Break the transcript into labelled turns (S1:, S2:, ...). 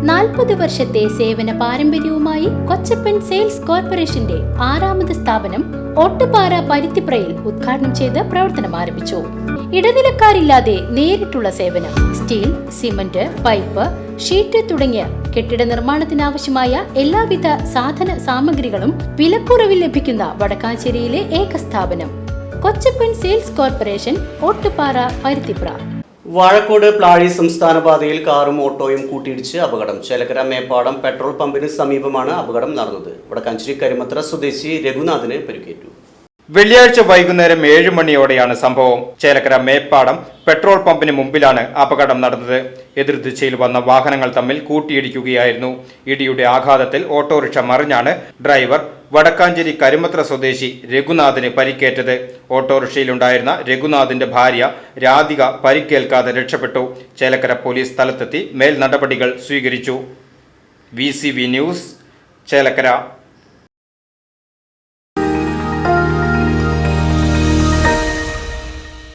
S1: 40 വർഷത്തെ സേവന പാരമ്പര്യവുമായി കൊച്ചപ്പൻ സെയിൽസ് കോർപ്പറേഷന്റെ 6ാമത് സ്ഥാപനം ഓട്ടുപാറ പരുത്തിപ്രയിൽ ഉദ്ഘാടനം ചെയ്ത് പ്രവർത്തനം ആരംഭിച്ചു. ഇടനിലക്കാരില്ലാതെ നേരിട്ടുള്ള സേവനം. സ്റ്റീൽ, സിമന്റ്, പൈപ്പ്, ഷീറ്റ് തുടങ്ങിയ കെട്ടിട നിർമ്മാണത്തിനാവശ്യമായ എല്ലാവിധ സാധന സാമഗ്രികളും വിലക്കുറവിൽ ലഭിക്കുന്ന വടക്കാഞ്ചേരിയിലെ ഏക സ്ഥാപനം കൊച്ചപ്പൻ സെയിൽസ് കോർപ്പറേഷൻ, ഓട്ടുപാറ, പരുത്തിപ്ര.
S2: വാഴക്കോട് പ്ലാഴി സംസ്ഥാന പാതയിൽ കാറും ഓട്ടോയും കൂട്ടിയിടിച്ച് അപകടം. ചേലക്കര മേപ്പാടം പെട്രോൾ പമ്പിന് സമീപമാണ് അപകടം നടന്നത്. വടക്കാഞ്ചേരി കരിമത്ര സ്വദേശി രഘുനാഥിന് പരിക്കേറ്റു.
S3: വെള്ളിയാഴ്ച വൈകുന്നേരം 7 മണിയോടെയാണ് സംഭവം. ചേലക്കര മേപ്പാടം പെട്രോൾ പമ്പിന് മുമ്പിലാണ് അപകടം നടന്നത്. എതിർദിശയിൽ വന്ന വാഹനങ്ങൾ തമ്മിൽ കൂട്ടിയിടിക്കുകയായിരുന്നു. ഇടിയുടെ ആഘാതത്തിൽ ഓട്ടോറിക്ഷ മറിഞ്ഞാണ് ഡ്രൈവർ വടക്കാഞ്ചേരി കരിമത്ര സ്വദേശി രഘുനാഥിന് പരിക്കേറ്റത്. ഓട്ടോറിക്ഷയിലുണ്ടായിരുന്ന രഘുനാഥിന്റെ ഭാര്യ രാധിക പരിക്കേൽക്കാതെ രക്ഷപ്പെട്ടു. ചേലക്കര പോലീസ് സ്ഥലത്തെത്തി മേൽ നടപടികൾ സ്വീകരിച്ചു. VCV news, Chelakkara.